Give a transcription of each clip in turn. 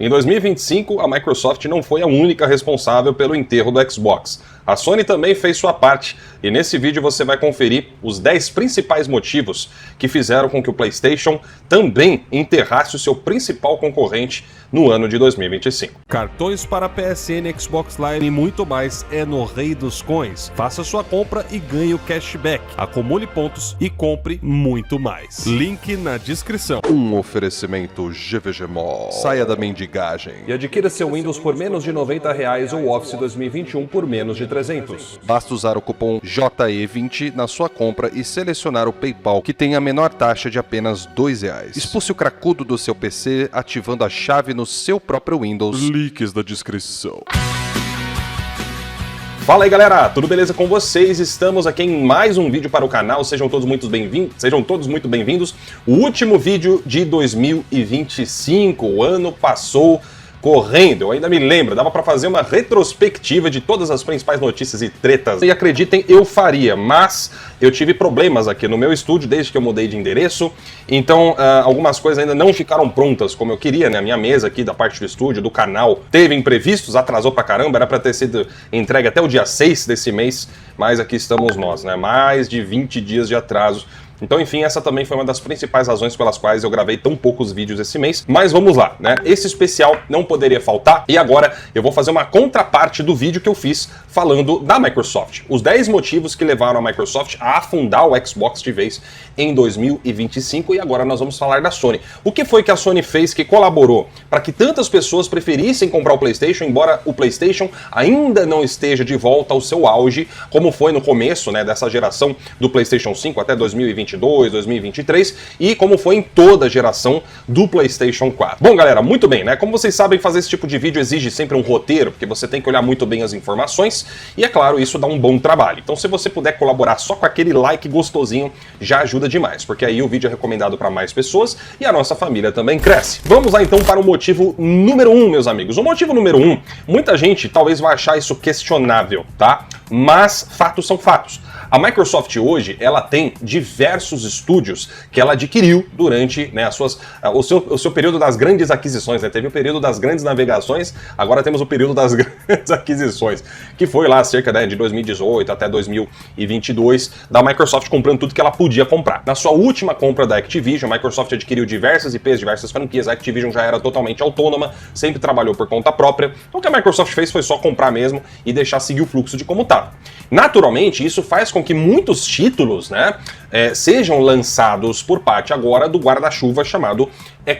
Em 2025, a Microsoft não foi a única responsável pelo enterro do Xbox. A Sony também fez sua parte, e nesse vídeo você vai conferir os 10 principais motivos que fizeram com que o PlayStation também enterrasse o seu principal concorrente no ano de 2025. Cartões para PSN, Xbox Live e muito mais é no Rei dos Coins. Faça sua compra e ganhe o cashback. Acumule pontos e compre muito mais. Link na descrição. Um oferecimento GVG Mall. Saia da mendigagem E adquira seu Windows por menos de R$90 ou Office 2021 por menos de 300. Basta usar o cupom JE20 na sua compra e selecionar o PayPal, que tem a menor taxa de apenas R$2. Expulse o cracudo do seu PC ativando a chave no seu próprio Windows. Links da descrição. Fala aí galera, tudo beleza com vocês? Estamos aqui em mais um vídeo para o canal, sejam todos muito bem-vindos. O último vídeo de 2025, o ano passou correndo, eu ainda me lembro, dava pra fazer uma retrospectiva de todas as principais notícias e tretas. E acreditem, eu faria, mas eu tive problemas aqui no meu estúdio desde que eu mudei de endereço, então algumas coisas ainda não ficaram prontas como eu queria, né? A minha mesa aqui da parte do estúdio, do canal, teve imprevistos, atrasou pra caramba, era pra ter sido entregue até o dia 6 desse mês, mas aqui estamos nós, né? Mais de 20 dias de atraso. Então, enfim, essa também foi uma das principais razões pelas quais eu gravei tão poucos vídeos esse mês. Mas vamos lá, né? Esse especial não poderia faltar. E agora eu vou fazer uma contraparte do vídeo que eu fiz falando da Microsoft. Os 10 motivos que levaram a Microsoft a afundar o Xbox de vez em 2025. E agora nós vamos falar da Sony. O que foi que a Sony fez que colaborou para que tantas pessoas preferissem comprar o PlayStation, embora o PlayStation ainda não esteja de volta ao seu auge, como foi no começo, né, dessa geração do PlayStation 5 até 2022, 2023 e como foi em toda a geração do PlayStation 4. Bom, galera, muito bem, né? Como vocês sabem, fazer esse tipo de vídeo exige sempre um roteiro, porque você tem que olhar muito bem as informações e, é claro, isso dá um bom trabalho. Então, se você puder colaborar só com aquele like gostosinho, já ajuda demais, porque aí o vídeo é recomendado para mais pessoas e a nossa família também cresce. Vamos lá, então, para o motivo número 1, meus amigos. O motivo número 1, muita gente talvez vai achar isso questionável, tá? Mas fatos são fatos. A Microsoft hoje, ela tem diversos estúdios que ela adquiriu durante, né, o seu período das grandes aquisições, né? Teve o período das grandes navegações, agora temos o período das grandes aquisições, que foi lá cerca, né, de 2018 até 2022, da Microsoft comprando tudo que ela podia comprar. Na sua última compra da Activision, a Microsoft adquiriu diversas IPs, diversas franquias, a Activision já era totalmente autônoma, sempre trabalhou por conta própria, então o que a Microsoft fez foi só comprar mesmo e deixar seguir o fluxo de como tá. Naturalmente, isso faz com que muitos títulos, né, sejam lançados por parte agora do guarda-chuva chamado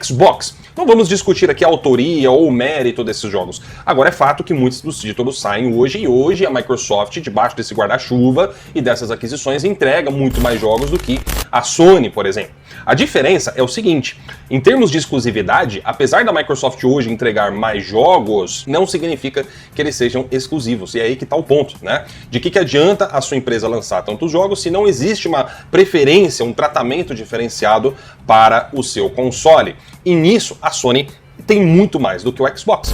Xbox. Não vamos discutir aqui a autoria ou o mérito desses jogos. Agora é fato que muitos dos títulos saem hoje, e hoje a Microsoft, debaixo desse guarda-chuva e dessas aquisições, entrega muito mais jogos do que a Sony, por exemplo. A diferença é o seguinte, em termos de exclusividade, apesar da Microsoft hoje entregar mais jogos, não significa que eles sejam exclusivos. E é aí que está o ponto, né? De que adianta a sua empresa lançar tantos jogos se não existe uma preferência, um tratamento diferenciado para o seu console. E nisso, a Sony tem muito mais do que o Xbox.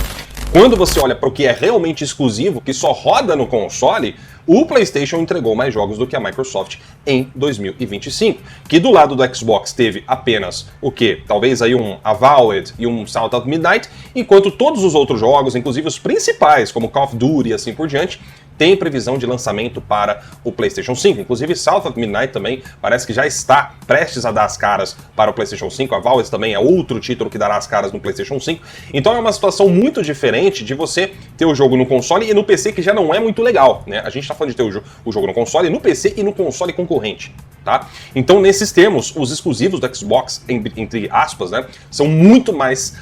Quando você olha para o que é realmente exclusivo, que só roda no console, o PlayStation entregou mais jogos do que a Microsoft em 2025. Que do lado do Xbox teve apenas o quê? Talvez aí um Avowed e um South of Midnight, enquanto todos os outros jogos, inclusive os principais, como Call of Duty e assim por diante, tem previsão de lançamento para o PlayStation 5. Inclusive, South of Midnight também parece que já está prestes a dar as caras para o PlayStation 5. A Valve também é outro título que dará as caras no PlayStation 5. Então é uma situação muito diferente de você ter o jogo no console e no PC, que já não é muito legal, né? A gente está falando de ter o jogo no console, no PC e no console concorrente. Tá? Então, nesses termos, os exclusivos do Xbox, entre aspas, né, são muito mais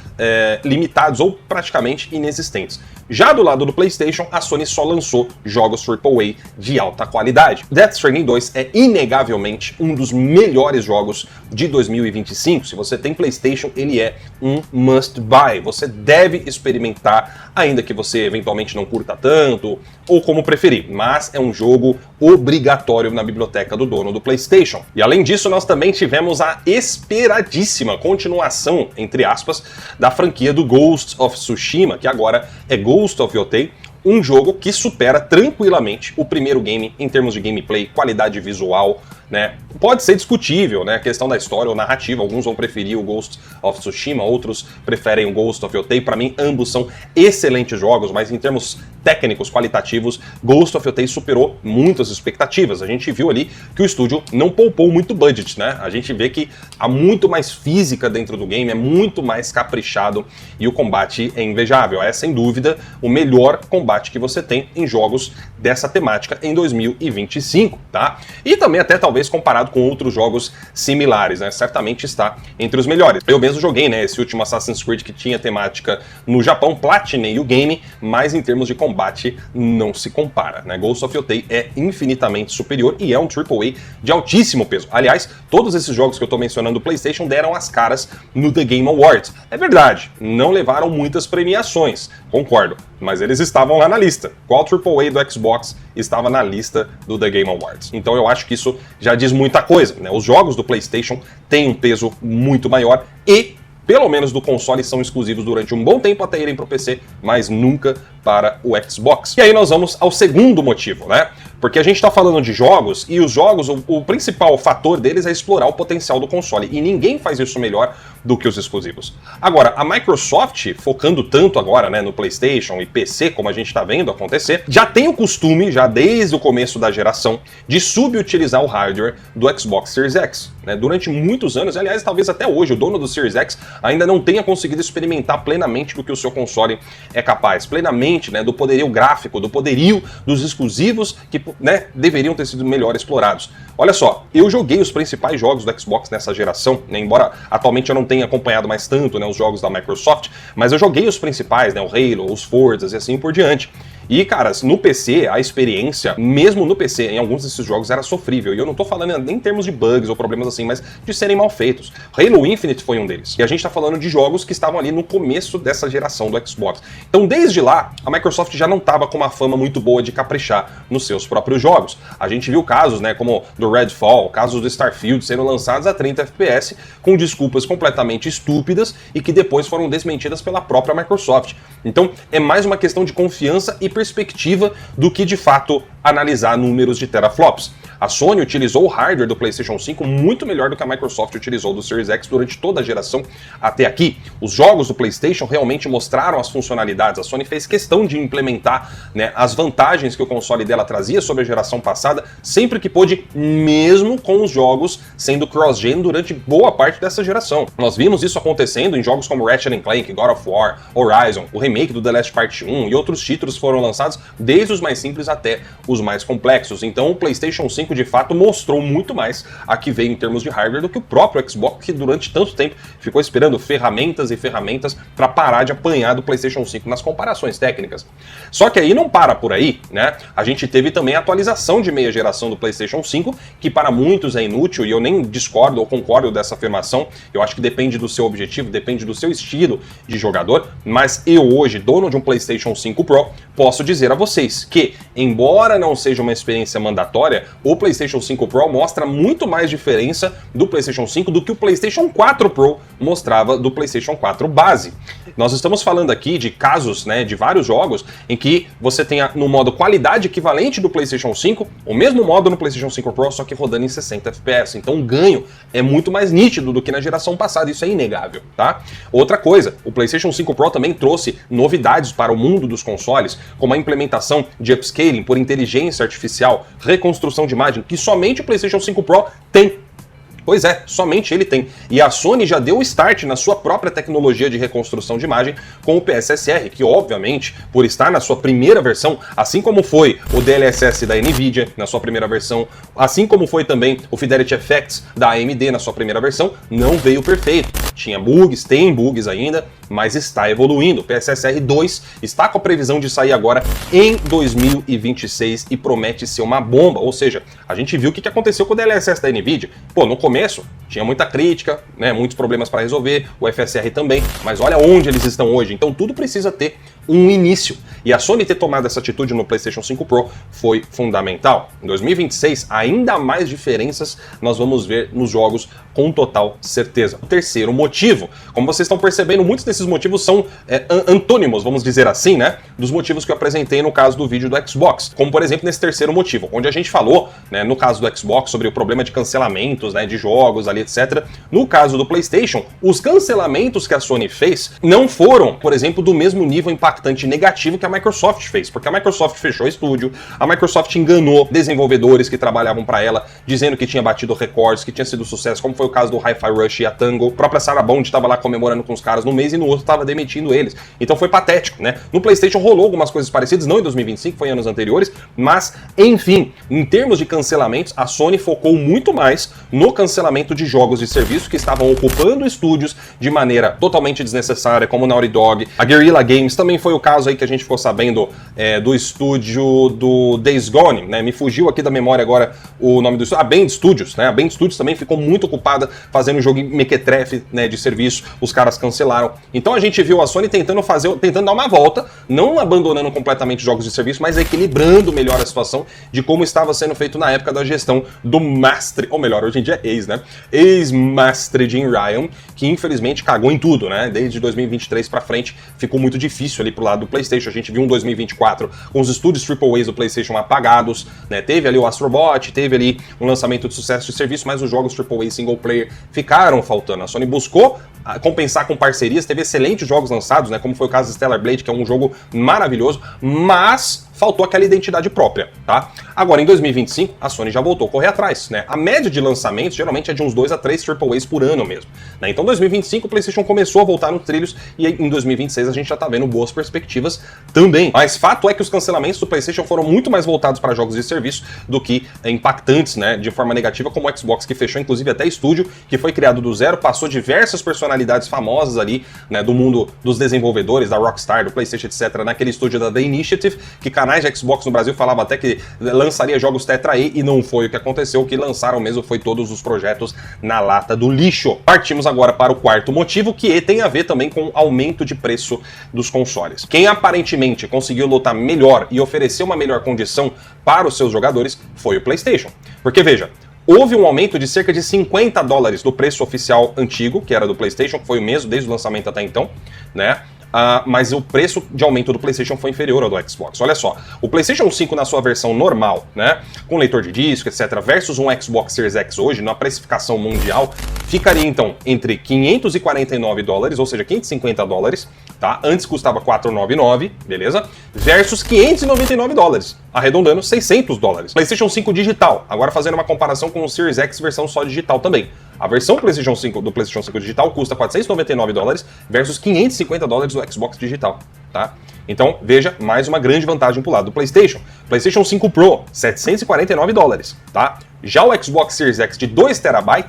limitados ou praticamente inexistentes. Já do lado do PlayStation, a Sony só lançou jogos AAA de alta qualidade. Death Stranding 2 é inegavelmente um dos melhores jogos de 2025. Se você tem PlayStation, ele é um must buy. Você deve experimentar, ainda que você eventualmente não curta tanto, ou como preferir. Mas é um jogo obrigatório na biblioteca do dono do PlayStation. E além disso, nós também tivemos a esperadíssima continuação, entre aspas, da franquia do Ghost of Tsushima, que agora é Ghost of Yotei, um jogo que supera tranquilamente o primeiro game em termos de gameplay, qualidade visual, né? Pode ser discutível, né? A questão da história ou narrativa. Alguns vão preferir o Ghost of Tsushima, outros preferem o Ghost of Yotei. Para mim, ambos são excelentes jogos, mas em termos técnicos, qualitativos, Ghost of Yotei superou muitas expectativas. A gente viu ali que o estúdio não poupou muito budget, né? A gente vê que há muito mais física dentro do game, é muito mais caprichado e o combate é invejável. É, sem dúvida, o melhor combate que você tem em jogos dessa temática em 2025, tá? E também até talvez comparado com outros jogos similares, né? Certamente está entre os melhores. Eu mesmo joguei, né, esse último Assassin's Creed que tinha temática no Japão, platinei o game, mas em termos de combate não se compara, né? Ghost of Yotei é infinitamente superior e é um AAA de altíssimo peso. Aliás, todos esses jogos que eu tô mencionando do PlayStation deram as caras no The Game Awards. É verdade, não levaram muitas premiações, concordo, mas eles estavam lá na lista. Qual AAA do Xbox estava na lista do The Game Awards? Então eu acho que isso já diz muita coisa, né? Os jogos do PlayStation têm um peso muito maior e, pelo menos do console, são exclusivos durante um bom tempo até irem para o PC, mas nunca para o Xbox. E aí nós vamos ao segundo motivo, né? Porque a gente está falando de jogos, e os jogos, o principal fator deles é explorar o potencial do console, e ninguém faz isso melhor do que os exclusivos. Agora, a Microsoft, focando tanto agora, né, no PlayStation e PC, como a gente está vendo acontecer, já tem o costume, já desde o começo da geração, de subutilizar o hardware do Xbox Series X. Né? Durante muitos anos, aliás, talvez até hoje, o dono do Series X ainda não tenha conseguido experimentar plenamente do que o seu console é capaz, plenamente, né, do poderio gráfico, do poderio dos exclusivos que, né, deveriam ter sido melhor explorados. Olha só, eu joguei os principais jogos do Xbox nessa geração, né, embora atualmente eu não tenha acompanhado mais tanto, né, os jogos da Microsoft, mas eu joguei os principais, né, o Halo, os Forzas e assim por diante. E, caras, no PC, a experiência, mesmo no PC, em alguns desses jogos era sofrível. E eu não tô falando nem em termos de bugs ou problemas assim, mas de serem mal feitos. Halo Infinite foi um deles. E a gente tá falando de jogos que estavam ali no começo dessa geração do Xbox. Então, desde lá, a Microsoft já não tava com uma fama muito boa de caprichar nos seus próprios jogos. A gente viu casos, né, como do Redfall, casos do Starfield sendo lançados a 30 FPS, com desculpas completamente estúpidas e que depois foram desmentidas pela própria Microsoft. Então, é mais uma questão de confiança e perspectiva do que, de fato, analisar números de teraflops. A Sony utilizou o hardware do PlayStation 5 muito melhor do que a Microsoft utilizou do Series X durante toda a geração até aqui. Os jogos do PlayStation realmente mostraram as funcionalidades. A Sony fez questão de implementar, né, as vantagens que o console dela trazia sobre a geração passada, sempre que pôde, mesmo com os jogos sendo cross-gen durante boa parte dessa geração. Nós vimos isso acontecendo em jogos como Ratchet & Clank, God of War, Horizon, o remake do The Last Part 1 e outros títulos foram lançados desde os mais simples até os mais complexos. Então o PlayStation 5 de fato mostrou muito mais a que veio em termos de hardware do que o próprio Xbox, que durante tanto tempo ficou esperando ferramentas e ferramentas para parar de apanhar do PlayStation 5 nas comparações técnicas. Só que aí não para por aí, né? A gente teve também a atualização de meia geração do PlayStation 5, que para muitos é inútil, e eu nem discordo ou concordo dessa afirmação. Eu acho que depende do seu objetivo, depende do seu estilo de jogador, mas eu hoje, dono de um PlayStation 5 Pro, posso dizer a vocês que, embora não seja uma experiência mandatória, o PlayStation 5 Pro mostra muito mais diferença do PlayStation 5 do que o PlayStation 4 Pro mostrava do PlayStation 4 base. Nós estamos falando aqui de casos, né, de vários jogos em que você tenha no modo qualidade equivalente do PlayStation 5, o mesmo modo no PlayStation 5 Pro, só que rodando em 60 FPS. Então o ganho é muito mais nítido do que na geração passada, isso é inegável, tá? Outra coisa, o PlayStation 5 Pro também trouxe novidades para o mundo dos consoles, como a implementação de upscaling por inteligência artificial, reconstrução de imagem, que somente o PlayStation 5 Pro tem. Pois é, somente ele tem. E a Sony já deu o start na sua própria tecnologia de reconstrução de imagem com o PSSR, que obviamente, por estar na sua primeira versão, assim como foi o DLSS da Nvidia na sua primeira versão, assim como foi também o Fidelity FX da AMD na sua primeira versão, não veio perfeito. Tinha bugs, tem bugs ainda, mas está evoluindo. O PSSR 2 está com a previsão de sair agora em 2026 e promete ser uma bomba. Ou seja, a gente viu o que aconteceu com o DLSS da Nvidia. Pô, no começo começo tinha muita crítica, né, muitos problemas para resolver, o FSR também, mas olha onde eles estão hoje. Então tudo precisa ter um início. E a Sony ter tomado essa atitude no PlayStation 5 Pro foi fundamental. Em 2026, ainda mais diferenças nós vamos ver nos jogos com total certeza. O terceiro motivo, como vocês estão percebendo, muitos desses motivos são antônimos, vamos dizer assim, né, dos motivos que eu apresentei no caso do vídeo do Xbox. Como, por exemplo, nesse terceiro motivo, onde a gente falou, né, no caso do Xbox, sobre o problema de cancelamentos, né, de jogos ali, etc. No caso do PlayStation, os cancelamentos que a Sony fez não foram, por exemplo, do mesmo nível impactante negativo que a Microsoft fez, porque a Microsoft fechou o estúdio, a Microsoft enganou desenvolvedores que trabalhavam para ela, dizendo que tinha batido recordes, que tinha sido sucesso, como foi o caso do Hi-Fi Rush e a Tango. A própria Sarah Bond estava lá comemorando com os caras no mês e no outro estava demitindo eles. Então foi patético, né? No PlayStation rolou algumas coisas parecidas, não em 2025, foi em anos anteriores, mas, enfim, em termos de cancelamentos, a Sony focou muito mais no cancelamento de jogos e serviços que estavam ocupando estúdios de maneira totalmente desnecessária, como Naughty Dog. A Guerrilla Games também foi o caso aí que a gente ficou sabendo do estúdio do Days Gone, né? Me fugiu aqui da memória agora o nome do estúdio. A Band Studios, né? A Band Studios também ficou muito ocupada fazendo um jogo mequetrefe, né, de serviço, os caras cancelaram. Então a gente viu a Sony tentando dar uma volta, não abandonando completamente jogos de serviço, mas equilibrando melhor a situação de como estava sendo feito na época da gestão do Mestre, ou melhor, hoje em dia é ex, né? Ex-Mestre Jim Ryan, que infelizmente cagou em tudo, né? Desde 2023 pra frente ficou muito difícil ali pro lado do PlayStation. A gente viu um 2024 com os estúdios AAA do PlayStation apagados, né? Teve ali o Astrobot, teve ali um lançamento de sucesso de serviço, mas os jogos AAA single player ficaram faltando. A Sony buscou compensar com parcerias, teve excelentes jogos lançados, né? Como foi o caso de Stellar Blade, que é um jogo maravilhoso, mas faltou aquela identidade própria, tá? Agora, em 2025, a Sony já voltou a correr atrás, né? A média de lançamentos geralmente é de uns 2 a 3 AAAs por ano mesmo, né? Então, em 2025, o PlayStation começou a voltar nos trilhos e em 2026 a gente já tá vendo boas perspectivas também. Mas fato é que os cancelamentos do PlayStation foram muito mais voltados para jogos de serviço do que impactantes, né? De forma negativa, como o Xbox, que fechou inclusive até estúdio, que foi criado do zero, passou diversas personalidades famosas ali, né? Do mundo dos desenvolvedores, da Rockstar, do PlayStation, etc., naquele estúdio da The Initiative, que canais de Xbox no Brasil falavam até que lançaria jogos Tetra E, e não foi o que aconteceu. O que lançaram mesmo foi todos os projetos na lata do lixo. Partimos agora para o quarto motivo, que tem a ver também com o aumento de preço dos consoles. Quem aparentemente conseguiu lutar melhor e oferecer uma melhor condição para os seus jogadores foi o PlayStation. Porque veja, houve um aumento de cerca de $50 do preço oficial antigo, que era do PlayStation, que foi o mesmo desde o lançamento até então, né? Mas o preço de aumento do PlayStation foi inferior ao do Xbox. Olha só, o PlayStation 5 na sua versão normal, né, com leitor de disco, etc., versus um Xbox Series X hoje, na precificação mundial, ficaria então entre $549, ou seja, $550, tá? Antes custava $499, beleza? Versus $599, arredondando $600. PlayStation 5 digital, agora fazendo uma comparação com o Series X versão só digital também. A versão do PlayStation 5 digital custa $499 versus $550 do Xbox digital, tá? Então, veja, mais uma grande vantagem pro lado do PlayStation. PlayStation 5 Pro, $749, tá? Já o Xbox Series X de 2 TB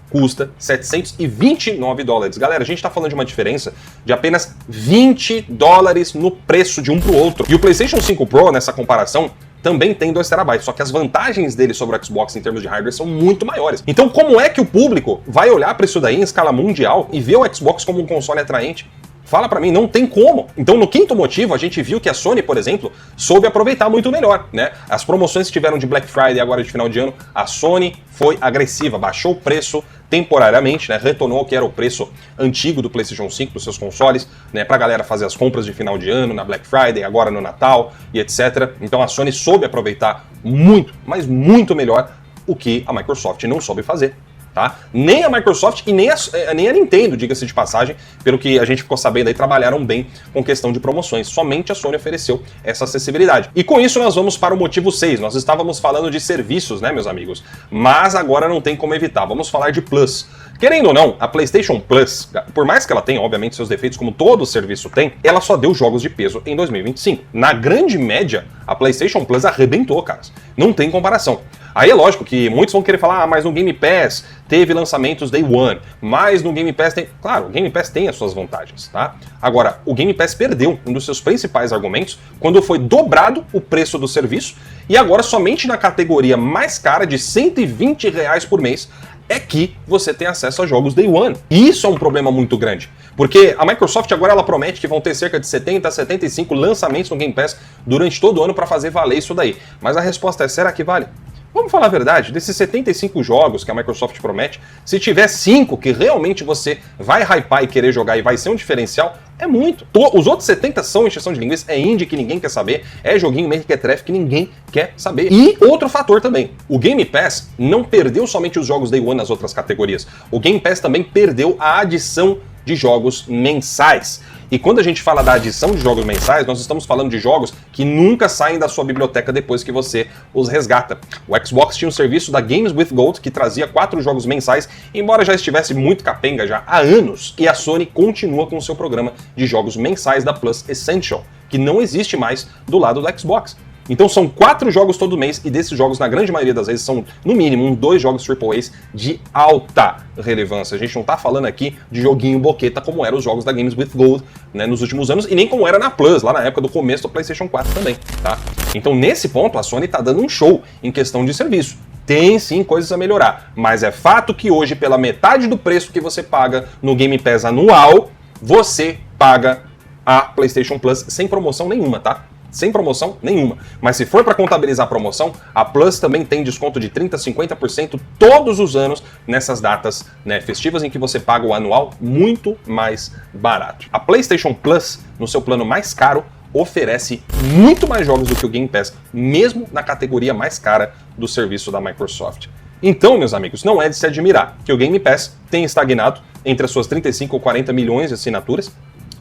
custa $729. Galera, a gente tá falando de uma diferença de apenas $20 no preço de um pro outro. E o PlayStation 5 Pro, nessa comparação, também tem 2 TB, só que as vantagens dele sobre o Xbox em termos de hardware são muito maiores. Então, como é que o público vai olhar para isso daí em escala mundial e ver o Xbox como um console atraente? Fala pra mim, não tem como. Então, no quinto motivo, a gente viu que a Sony, por exemplo, soube aproveitar muito melhor, né? As promoções que tiveram de Black Friday agora de final de ano, a Sony foi agressiva, baixou o preço temporariamente, né? Retornou ao que era o preço antigo do PlayStation 5 dos seus consoles, né? Pra galera fazer as compras de final de ano, na Black Friday, agora no Natal e etc. Então a Sony soube aproveitar muito, mas muito melhor o que a Microsoft não soube fazer. Tá? Nem a Microsoft e nem a Nintendo, diga-se de passagem, pelo que a gente ficou sabendo aí, trabalharam bem com questão de promoções. Somente a Sony ofereceu essa acessibilidade. E com isso nós vamos para o motivo 6. Nós estávamos falando de serviços, né, meus amigos? Mas agora não tem como evitar. Vamos falar de Plus. Querendo ou não, a PlayStation Plus, por mais que ela tenha, obviamente, seus defeitos, como todo serviço tem, ela só deu jogos de peso em 2025. Na grande média, a PlayStation Plus arrebentou, caras. Não tem comparação. Aí é lógico que muitos vão querer falar, mas no Game Pass teve lançamentos Day One, mas no Game Pass tem... Claro, o Game Pass tem as suas vantagens, tá? Agora, o Game Pass perdeu um dos seus principais argumentos quando foi dobrado o preço do serviço e agora somente na categoria mais cara de R$120 por mês é que você tem acesso a jogos Day One. E isso é um problema muito grande, porque a Microsoft agora ela promete que vão ter cerca de 70 a 75 lançamentos no Game Pass durante todo o ano para fazer valer isso daí. Mas a resposta é, será que vale? Vamos falar a verdade, desses 75 jogos que a Microsoft promete, se tiver 5 que realmente você vai hypar e querer jogar e vai ser um diferencial, é muito. Os outros 70 são encheção de linguiça, é indie que ninguém quer saber, é joguinho mequetrefe que ninguém quer saber. E outro fator também, o Game Pass não perdeu somente os jogos Day One nas outras categorias, o Game Pass também perdeu a adição de jogos mensais. E quando a gente fala da adição de jogos mensais, nós estamos falando de jogos que nunca saem da sua biblioteca depois que você os resgata. O Xbox tinha um serviço da Games with Gold que trazia 4 jogos mensais, embora já estivesse muito capenga já há anos, e a Sony continua com o seu programa de jogos mensais da Plus Essential, que não existe mais do lado do Xbox. Então são 4 jogos todo mês, e desses jogos, na grande maioria das vezes, são no mínimo 2 jogos AAAs de alta relevância. A gente não tá falando aqui de joguinho boqueta como eram os jogos da Games with Gold, né, nos últimos anos, e nem como era na Plus, lá na época do começo do PlayStation 4 também, tá? Então nesse ponto a Sony tá dando um show em questão de serviço. Tem sim coisas a melhorar, mas é fato que hoje, pela metade do preço que você paga no Game Pass anual, você paga a PlayStation Plus sem promoção nenhuma, tá? Sem promoção nenhuma. Mas se for para contabilizar a promoção, a Plus também tem desconto de 30% a 50% todos os anos nessas datas, né, festivas em que você paga o anual muito mais barato. A PlayStation Plus, no seu plano mais caro, oferece muito mais jogos do que o Game Pass, mesmo na categoria mais cara do serviço da Microsoft. Então, meus amigos, não é de se admirar que o Game Pass tenha estagnado entre as suas 35 ou 40 milhões de assinaturas,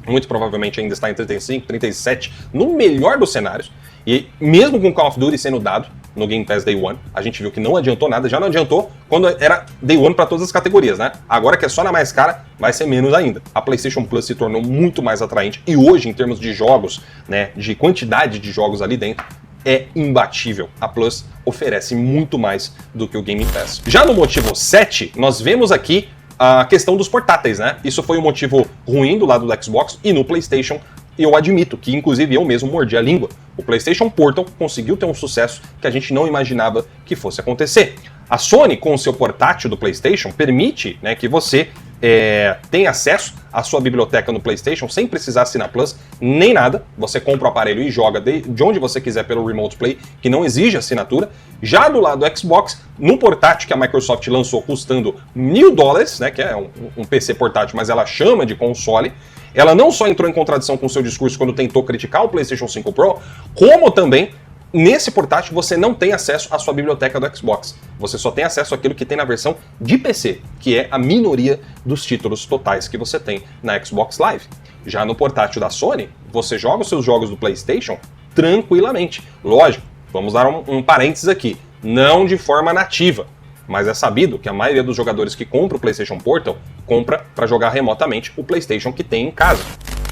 muito provavelmente ainda está em 35, 37, no melhor dos cenários. E mesmo com Call of Duty sendo dado no Game Pass Day One, a gente viu que não adiantou nada, já não adiantou quando era Day One para todas as categorias, né? Agora que é só na mais cara, vai ser menos ainda. A PlayStation Plus se tornou muito mais atraente e hoje, em termos de jogos, né, de quantidade de jogos ali dentro, é imbatível. A Plus oferece muito mais do que o Game Pass. Já no motivo 7, nós vemos aqui a questão dos portáteis, né? Isso foi um motivo ruim do lado do Xbox e no PlayStation, eu admito que inclusive eu mesmo mordi a língua. O PlayStation Portal conseguiu ter um sucesso que a gente não imaginava que fosse acontecer. A Sony, com o seu portátil do PlayStation, permite, né, que você tenha acesso à sua biblioteca no PlayStation sem precisar assinar Plus, nem nada. Você compra o aparelho e joga de onde você quiser pelo Remote Play, que não exige assinatura. Já do lado do Xbox, no portátil que a Microsoft lançou custando $1.000, né, que é um PC portátil, mas ela chama de console, ela não só entrou em contradição com o seu discurso quando tentou criticar o PlayStation 5 Pro, como também nesse portátil você não tem acesso à sua biblioteca do Xbox. Você só tem acesso àquilo que tem na versão de PC, que é a minoria dos títulos totais que você tem na Xbox Live. Já no portátil da Sony, você joga os seus jogos do PlayStation tranquilamente. Lógico, vamos dar um parênteses aqui, não de forma nativa, mas é sabido que a maioria dos jogadores que compra o PlayStation Portal compra para jogar remotamente o PlayStation que tem em casa.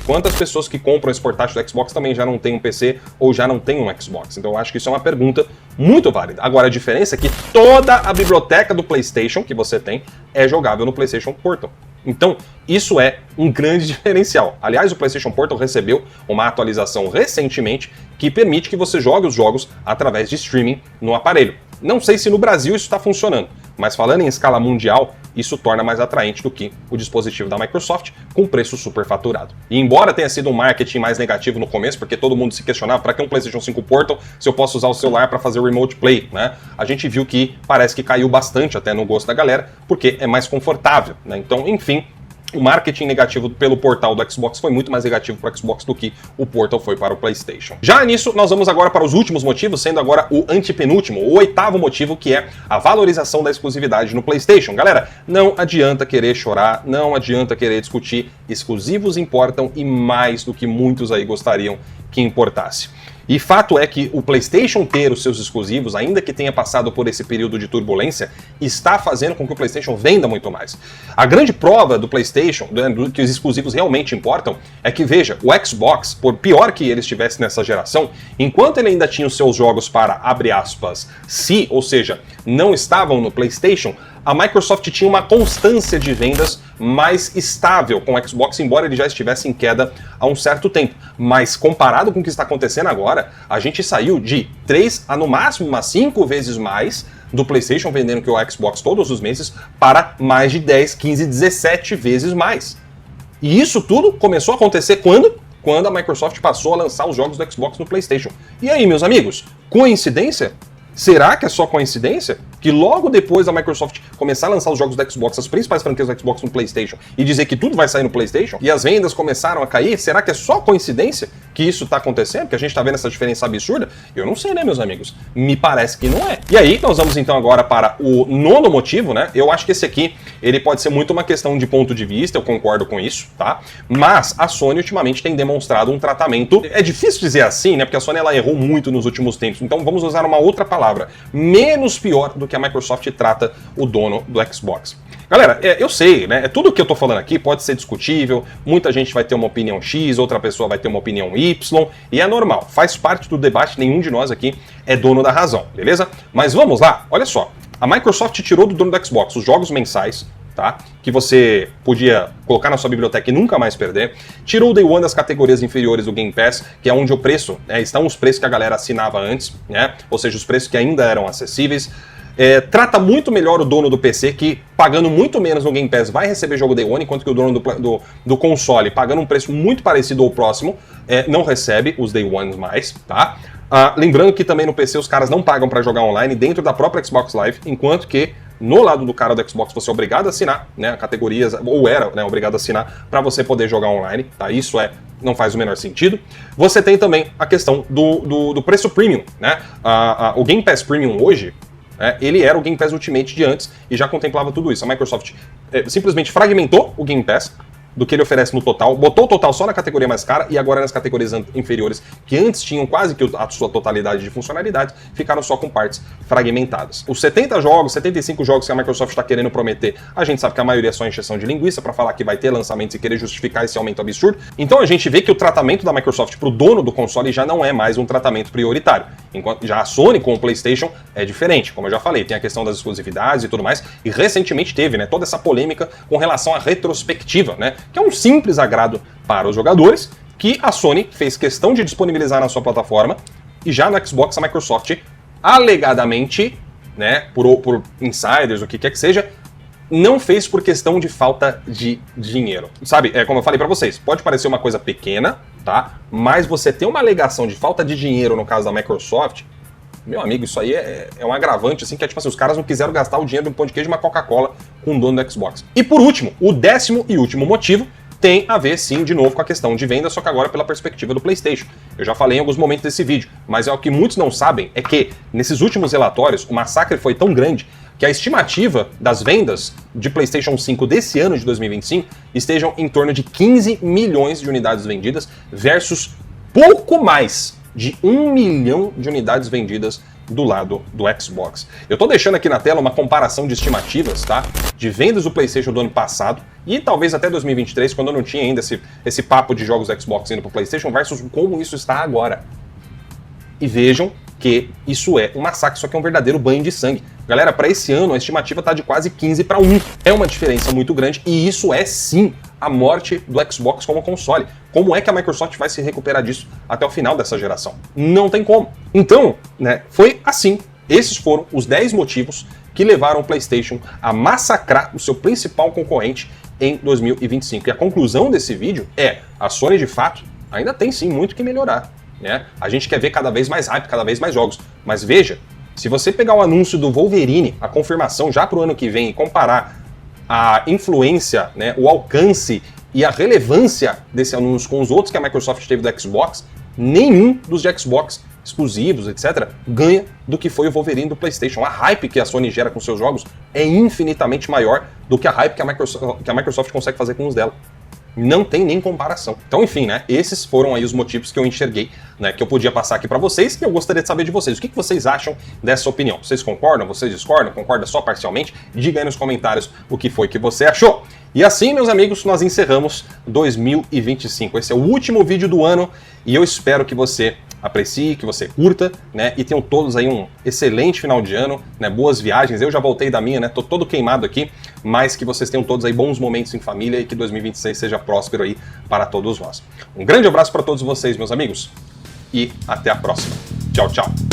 Quantas pessoas que compram esse portátil do Xbox também já não tem um PC ou já não tem um Xbox? Então eu acho que isso é uma pergunta muito válida. Agora a diferença é que toda a biblioteca do PlayStation que você tem é jogável no PlayStation Portal. Então isso é um grande diferencial. Aliás, o PlayStation Portal recebeu uma atualização recentemente que permite que você jogue os jogos através de streaming no aparelho. Não sei se no Brasil isso está funcionando, mas falando em escala mundial, isso torna mais atraente do que o dispositivo da Microsoft com preço superfaturado. E embora tenha sido um marketing mais negativo no começo, porque todo mundo se questionava para que um PlayStation 5 Portal se eu posso usar o celular para fazer o Remote Play, né? A gente viu que parece que caiu bastante até no gosto da galera, porque é mais confortável, né? Então, enfim, o marketing negativo pelo portal do Xbox foi muito mais negativo para o Xbox do que o Portal foi para o PlayStation. Já nisso, nós vamos agora para os últimos motivos, sendo agora o antepenúltimo, o 8º motivo, que é a valorização da exclusividade no PlayStation. Galera, não adianta querer chorar, não adianta querer discutir, exclusivos importam e mais do que muitos aí gostariam que importasse. E fato é que o PlayStation ter os seus exclusivos, ainda que tenha passado por esse período de turbulência, está fazendo com que o PlayStation venda muito mais. A grande prova do PlayStation, que os exclusivos realmente importam, é que, veja, o Xbox, por pior que ele estivesse nessa geração, enquanto ele ainda tinha os seus jogos para, abre aspas, ou seja, não estavam no PlayStation, a Microsoft tinha uma constância de vendas mais estável com o Xbox, embora ele já estivesse em queda há um certo tempo. Mas comparado com o que está acontecendo agora, a gente saiu de 3 a no máximo umas 5 vezes mais do PlayStation vendendo que o Xbox todos os meses para mais de 10, 15, 17 vezes mais. E isso tudo começou a acontecer quando? Quando a Microsoft passou a lançar os jogos do Xbox no PlayStation. E aí, meus amigos, coincidência? Será que é só coincidência? Que logo depois da Microsoft começar a lançar os jogos do Xbox, as principais franquias do Xbox no PlayStation, e dizer que tudo vai sair no PlayStation, e as vendas começaram a cair, será que é só coincidência que isso tá acontecendo? Que a gente tá vendo essa diferença absurda? Eu não sei, né, meus amigos? Me parece que não é. E aí, nós vamos então agora para o nono motivo, né? Eu acho que esse aqui, ele pode ser muito uma questão de ponto de vista, eu concordo com isso, tá? Mas a Sony ultimamente tem demonstrado um tratamento, é difícil dizer assim, né? Porque a Sony ela errou muito nos últimos tempos, então vamos usar uma outra palavra, menos pior do que a Microsoft trata o dono do Xbox. Galera, eu sei, né? Tudo que eu tô falando aqui pode ser discutível, muita gente vai ter uma opinião X, outra pessoa vai ter uma opinião Y, e é normal, faz parte do debate, nenhum de nós aqui é dono da razão, beleza? Mas vamos lá, olha só, a Microsoft tirou do dono do Xbox os jogos mensais, tá? Que você podia colocar na sua biblioteca e nunca mais perder. Tirou o Day One das categorias inferiores do Game Pass, que é onde o preço, estão os preços que a galera assinava antes, né? Ou seja, os preços que ainda eram acessíveis. Trata muito melhor o dono do PC, que pagando muito menos no Game Pass vai receber jogo Day One, enquanto que o dono do console, pagando um preço muito parecido ou próximo, não recebe os Day Ones mais, tá? Lembrando que também no PC os caras não pagam para jogar online dentro da própria Xbox Live, enquanto que no lado do cara do Xbox você é obrigado a assinar, né, categorias, ou era, né, obrigado a assinar para você poder jogar online, tá? Isso não faz o menor sentido. Você tem também a questão do preço premium, né? O Game Pass Premium hoje, ele era o Game Pass Ultimate de antes e já contemplava tudo isso. A Microsoft simplesmente fragmentou o Game Pass do que ele oferece no total, botou o total só na categoria mais cara e agora nas categorias inferiores, que antes tinham quase que a sua totalidade de funcionalidades, ficaram só com partes fragmentadas. Os 70 jogos, 75 jogos que a Microsoft está querendo prometer, a gente sabe que a maioria é só encheção de linguiça para falar que vai ter lançamentos e querer justificar esse aumento absurdo. Então a gente vê que o tratamento da Microsoft para o dono do console já não é mais um tratamento prioritário. Enquanto já a Sony com o PlayStation é diferente, como eu já falei, tem a questão das exclusividades e tudo mais, e recentemente teve, né, toda essa polêmica com relação à retrospectiva, né, que é um simples agrado para os jogadores, que a Sony fez questão de disponibilizar na sua plataforma, e já no Xbox a Microsoft, alegadamente, né, por insiders, o que quer que seja, não fez por questão de falta de dinheiro. Sabe, como eu falei pra vocês, pode parecer uma coisa pequena, tá? Mas você ter uma alegação de falta de dinheiro no caso da Microsoft, meu amigo, isso aí é um agravante, assim, que é tipo assim, os caras não quiseram gastar o dinheiro de um pão de queijo e uma Coca-Cola com o dono do Xbox. E por último, o 10º e último motivo tem a ver, sim, de novo com a questão de venda, só que agora pela perspectiva do PlayStation. Eu já falei em alguns momentos desse vídeo, mas o que muitos não sabem é que, nesses últimos relatórios, o massacre foi tão grande que a estimativa das vendas de PlayStation 5 desse ano de 2025 estejam em torno de 15 milhões de unidades vendidas versus pouco mais de 1 milhão de unidades vendidas do lado do Xbox. Eu tô deixando aqui na tela uma comparação de estimativas, tá? De vendas do PlayStation do ano passado e talvez até 2023, quando eu não tinha ainda esse papo de jogos do Xbox indo pro PlayStation, versus como isso está agora. E vejam que isso é um massacre, isso aqui é um verdadeiro banho de sangue. Galera, para esse ano a estimativa tá de quase 15 para 1. É uma diferença muito grande e isso é sim a morte do Xbox como console. Como é que a Microsoft vai se recuperar disso até o final dessa geração? Não tem como. Então, né, foi assim. Esses foram os 10 motivos que levaram o PlayStation a massacrar o seu principal concorrente em 2025. E a conclusão desse vídeo é: a Sony de fato ainda tem sim muito que melhorar, né? A gente quer ver cada vez mais hype, cada vez mais jogos. Mas veja, se você pegar o anúncio do Wolverine, a confirmação já para o ano que vem, e comparar a influência, né, o alcance e a relevância desse anúncio com os outros que a Microsoft teve do Xbox, nenhum dos de Xbox exclusivos, etc., ganha do que foi o Wolverine do PlayStation. A hype que a Sony gera com seus jogos é infinitamente maior do que a hype que a Microsoft consegue fazer com os dela. Não tem nem comparação. Então, enfim, né, esses foram aí os motivos que eu enxerguei, né, que eu podia passar aqui para vocês, e eu gostaria de saber de vocês. O que vocês acham dessa opinião? Vocês concordam? Vocês discordam? Concordam só parcialmente? Diga aí nos comentários o que foi que você achou. E assim, meus amigos, nós encerramos 2025. Esse é o último vídeo do ano e eu espero que você aprecie, que você curta, né? E tenham todos aí um excelente final de ano, né? Boas viagens. Eu já voltei da minha, né? Tô todo queimado aqui, mas que vocês tenham todos aí bons momentos em família e que 2026 seja próspero aí para todos nós. Um grande abraço para todos vocês, meus amigos, e até a próxima. Tchau, tchau.